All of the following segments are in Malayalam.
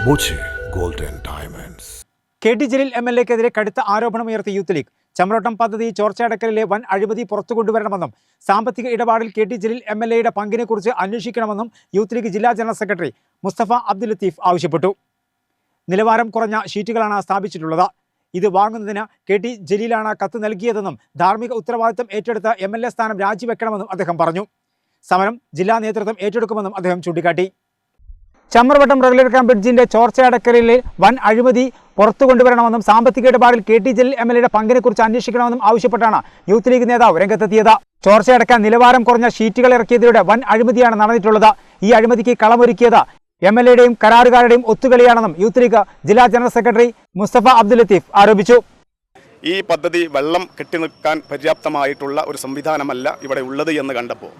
മുച്ചി gold and diamonds. KT Jaleel MLA-ക്കെതിരെ കടുത്ത ആരോപണമുയർത്തി യൂത്ത് ലീഗ്. ചമ്രോട്ടം പദ്ധതി ചോർച്ചയടക്കലിലെ വൻ അഴിമതി പുറത്തു കൊണ്ടുവരണമെന്നും സാമ്പത്തിക ഇടപാടിൽ KT ജലീൽ MLA-യുടെ പങ്കിനെക്കുറിച്ച് അന്വേഷിക്കണമെന്നും യൂത്ത് ലീഗ് ജില്ലാ ജനറൽ സെക്രട്ടറി മുസ്തഫ അബ്ദുൽ ലത്തീഫ് ആവശ്യപ്പെട്ടു. നിലവാരം കുറഞ്ഞ ഷീറ്റുകളാണ് സ്ഥാപിച്ചിട്ടുള്ളത്. ഇത് വാങ്ങുന്നതിന് KT ജലീലാണ് കത്ത് നൽകിയതെന്നും ധാർമ്മിക ഉത്തരവാദിത്തം ഏറ്റെടുത്ത MLA സ്ഥാനം രാജിവെക്കണമെന്നും അദ്ദേഹം പറഞ്ഞു. സമരം ജില്ലാ നേതൃത്വം ഏറ്റെടുക്കുമെന്നും അദ്ദേഹം ചൂണ്ടിക്കാട്ടി. ചമ്രവട്ടം റെഗുലർ ക്യാമ്പ് ബ്രിഡ്ജിന്റെ ചോർച്ചയടക്കലിലെ വൻ അഴിമതി പുറത്തു കൊണ്ടുവരണമെന്നും സാമ്പത്തിക ഇടപാടിൽ KT ജലീൽ MLA-യുടെ പങ്കിനെക്കുറിച്ച് അന്വേഷിക്കണമെന്നും ആവശ്യപ്പെട്ടാണ് യൂത്ത് ലീഗ് നേതാവ് രംഗത്തെത്തിയത്. ചോർച്ചയടക്കാൻ നിലവാരം കുറഞ്ഞ ഷീറ്റുകൾ ഇറക്കിയതിലൂടെ വൻ അഴിമതിയാണ് നടന്നിട്ടുള്ളത്. ഈ അഴിമതിക്ക് കളമൊരുക്കിയത് MLA-യുടെയും കരാറുകാരുടെയും ഒത്തുകളിയാണെന്നും യൂത്ത് ലീഗ് ജില്ലാ ജനറൽ സെക്രട്ടറി മുസ്തഫ അബ്ദുൽ ലത്തീഫ് ആരോപിച്ചു. ഈ പദ്ധതി വെള്ളം കെട്ടിനിൽക്കാൻ പര്യാപ്തമായിട്ടുള്ള ഒരു സംവിധാനമല്ല ഇവിടെ ഉള്ളത് എന്ന് കണ്ടപ്പോൾ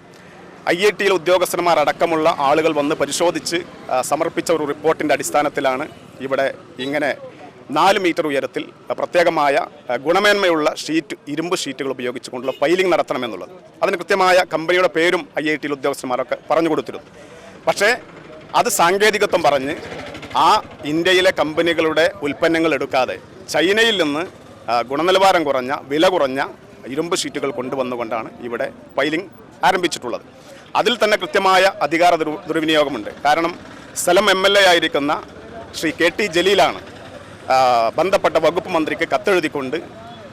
IIT ഉദ്യോഗസ്ഥന്മാരടക്കമുള്ള ആളുകൾ വന്ന് പരിശോധിച്ച് സമർപ്പിച്ച ഒരു റിപ്പോർട്ടിൻ്റെ അടിസ്ഥാനത്തിലാണ് ഇവിടെ ഇങ്ങനെ 4 മീറ്റർ ഉയരത്തിൽ പ്രത്യേകമായ ഗുണമേന്മയുള്ള ഇരുമ്പ് ഷീറ്റുകൾ ഉപയോഗിച്ചുകൊണ്ടുള്ള പൈലിംഗ് നടത്തണമെന്നുള്ളത്. അതിന് കൃത്യമായ കമ്പനിയുടെ പേരും IIT ഉദ്യോഗസ്ഥന്മാരൊക്കെ പറഞ്ഞു കൊടുത്തിരുന്നു. പക്ഷേ അത് സാങ്കേതികത്വം പറഞ്ഞ് ആ ഇന്ത്യയിലെ കമ്പനികളുടെ ഉൽപ്പന്നങ്ങൾ എടുക്കാതെ ചൈനയിൽ നിന്ന് ഗുണനിലവാരം കുറഞ്ഞ വില കുറഞ്ഞ ഇരുമ്പ് ഷീറ്റുകൾ കൊണ്ടുവന്നുകൊണ്ടാണ് ഇവിടെ പൈലിംഗ് ആരംഭിച്ചിട്ടുള്ളത്. അതിൽ തന്നെ കൃത്യമായ അധികാര ദുർവിനിയോഗമുണ്ട്. കാരണം സ്ഥലം MLA ആയിരിക്കുന്ന ശ്രീ KT ജലീലാണ് ബന്ധപ്പെട്ട വകുപ്പ് മന്ത്രിക്ക് കത്തെഴുതിക്കൊണ്ട്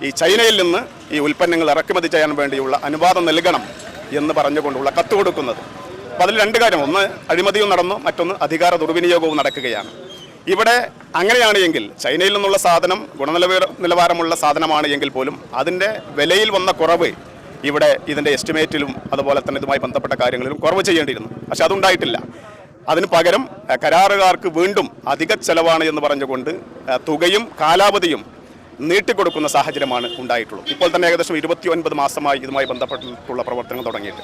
ഈ ചൈനയിൽ നിന്ന് ഈ ഉൽപ്പന്നങ്ങൾ ഇറക്കുമതി ചെയ്യാൻ വേണ്ടിയുള്ള അനുവാദം നൽകണം എന്ന് പറഞ്ഞുകൊണ്ടുള്ള കത്ത് കൊടുക്കുന്നത്. അപ്പോൾ അതിൽ 2 കാര്യം, ഒന്ന് അഴിമതിയും നടന്നു, മറ്റൊന്ന് അധികാര ദുർവിനിയോഗവും നടക്കുകയാണ്. ഇവിടെ അങ്ങനെയാണ് എങ്കിൽ ചൈനയിൽ നിന്നുള്ള സാധനം ഗുണനിലവാരമുള്ള സാധനമാണ് എങ്കിൽ പോലും അതിൻ്റെ വിലയിൽ വന്ന കുറവ് ഇവിടെ ഇതിൻ്റെ എസ്റ്റിമേറ്റിലും അതുപോലെ തന്നെ ഇതുമായി ബന്ധപ്പെട്ട കാര്യങ്ങളിലും കുറവ് ചെയ്യേണ്ടിയിരുന്നു. പക്ഷെ അതുണ്ടായിട്ടില്ല. അതിന് പകരം കരാറുകാർക്ക് വീണ്ടും അധിക ചെലവാണ് എന്ന് പറഞ്ഞുകൊണ്ട് തുകയും കാലാവധിയും നീട്ടിക്കൊടുക്കുന്ന സാഹചര്യമാണ് ഉണ്ടായിട്ടുള്ളത്. ഇപ്പോൾ തന്നെ ഏകദേശം 29 മാസമായി ഇതുമായി ബന്ധപ്പെട്ടിട്ടുള്ള പ്രവർത്തനങ്ങൾ തുടങ്ങിയിട്ട്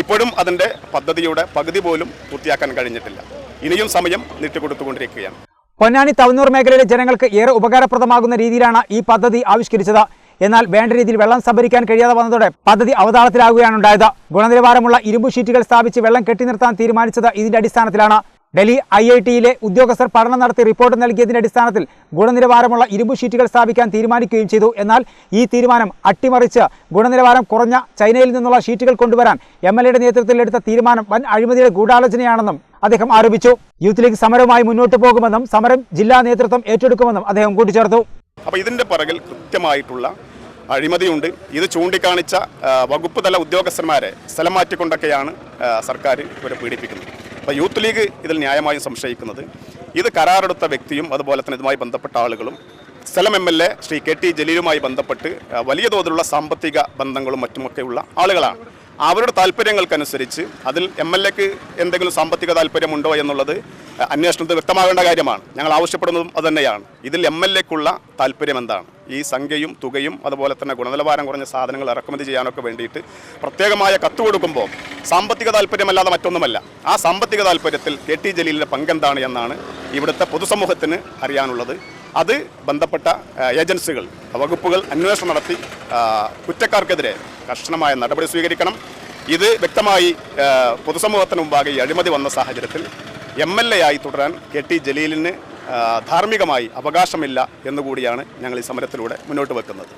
ഇപ്പോഴും അതിൻ്റെ പദ്ധതിയുടെ പകുതി പോലും പൂർത്തിയാക്കാൻ കഴിഞ്ഞിട്ടില്ല. ഇനിയും സമയം നീട്ടിക്കൊടുത്തുകൊണ്ടിരിക്കുകയാണ്. പൊന്നാനി തവനൂർ മേഖലയിലെ ജനങ്ങൾക്ക് ഏറെ ഉപകാരപ്രദമാകുന്ന രീതിയിലാണ് ഈ പദ്ധതി ആവിഷ്കരിച്ചത്. എന്നാൽ വേണ്ട രീതിയിൽ വെള്ളം സംഭരിക്കാൻ കഴിയാതെ വന്നതോടെ പദ്ധതി അവതാളത്തിലാകുകയാണ് ഉണ്ടായത്. ഗുണനിലവാരമുള്ള ഇരുമ്പ് ഷീറ്റുകൾ സ്ഥാപിച്ച് വെള്ളം കെട്ടിനിർത്താൻ തീരുമാനിച്ചത് ഇതിന്റെ അടിസ്ഥാനത്തിലാണ്. ഡൽഹി IIT-യിലെ ഉദ്യോഗസ്ഥർ പഠനം നടത്തി റിപ്പോർട്ട് നൽകിയതിന്റെ അടിസ്ഥാനത്തിൽ ഗുണനിലവാരമുള്ള ഇരുമ്പ് ഷീറ്റുകൾ സ്ഥാപിക്കാൻ തീരുമാനിക്കുകയും ചെയ്തു. എന്നാൽ ഈ തീരുമാനം അട്ടിമറിച്ച് ഗുണനിലവാരം കുറഞ്ഞ ചൈനയിൽ നിന്നുള്ള ഷീറ്റുകൾ കൊണ്ടുവരാൻ MLA-യുടെ നേതൃത്വത്തിൽ എടുത്ത തീരുമാനം വൻ അഴിമതിയുടെ ഗൂഢാലോചനയാണെന്നും അദ്ദേഹം ആരോപിച്ചു. യൂത്ത് ലീഗ് സമരവുമായി മുന്നോട്ട് പോകുമെന്നും സമരം ജില്ലാ നേതൃത്വം ഏറ്റെടുക്കുമെന്നും അദ്ദേഹം കൂട്ടിച്ചേർത്തു. അപ്പോൾ ഇതിൻ്റെ പുറകിൽ കൃത്യമായിട്ടുള്ള അഴിമതിയുണ്ട്. ഇത് ചൂണ്ടിക്കാണിച്ച വകുപ്പ് തല ഉദ്യോഗസ്ഥന്മാരെ സ്ഥലം മാറ്റിക്കൊണ്ടൊക്കെയാണ് സർക്കാർ ഇവരെ പീഡിപ്പിക്കുന്നത്. അപ്പോൾ യൂത്ത് ലീഗ് ഇതിൽ ന്യായമായും സംശയിക്കുന്നത് ഇത് കരാറെടുത്ത വ്യക്തിയും അതുപോലെ തന്നെ ഇതുമായി ബന്ധപ്പെട്ട ആളുകളും സ്ഥലം MLA ശ്രീ KT ജലീലുമായി ബന്ധപ്പെട്ട് വലിയ തോതിലുള്ള സാമ്പത്തിക ബന്ധങ്ങളും മറ്റുമൊക്കെയുള്ള ആളുകളാണ്. അവരുടെ താല്പര്യങ്ങൾക്കനുസരിച്ച് അതിൽ MLA-ക്ക് എന്തെങ്കിലും സാമ്പത്തിക താല്പര്യമുണ്ടോ എന്നുള്ളത് അന്വേഷണത്തിൽ വ്യക്തമാകേണ്ട കാര്യമാണ്. ഞങ്ങൾ ആവശ്യപ്പെടുന്നതും അതുതന്നെയാണ്. ഇതിൽ MLA-ക്കുള്ള താല്പര്യം എന്താണ്? ഈ സംഖ്യയും തുകയും അതുപോലെ തന്നെ ഗുണനിലവാരം കുറഞ്ഞ സാധനങ്ങൾ ഇറക്കുമതി ചെയ്യാനൊക്കെ വേണ്ടിയിട്ട് പ്രത്യേകമായ കത്ത് കൊടുക്കുമ്പോൾ സാമ്പത്തിക താല്പര്യമല്ലാതെ മറ്റൊന്നുമല്ല. ആ സാമ്പത്തിക താല്പര്യത്തിൽ KT ജലീലിൻ്റെ പങ്കെന്താണ് എന്നാണ് ഇവിടുത്തെ പൊതുസമൂഹത്തിന് അറിയാനുള്ളത്. അത് ബന്ധപ്പെട്ട ഏജൻസികൾ, വകുപ്പുകൾ അന്വേഷണം നടത്തി കുറ്റക്കാർക്കെതിരെ കർശനമായ നടപടി സ്വീകരിക്കണം. ഇത് വ്യക്തമായി പൊതുസമൂഹത്തിന് മുമ്പാകെ ഈ അഴിമതി വന്ന സാഹചര്യത്തിൽ MLA ആയി തുടരാൻ KT ജലീലിന് ധാർമ്മികമായി അവകാശമില്ല എന്നുകൂടിയാണ് ഞങ്ങൾ ഈ സമരത്തിലൂടെ മുന്നോട്ട് വെക്കുന്നത്.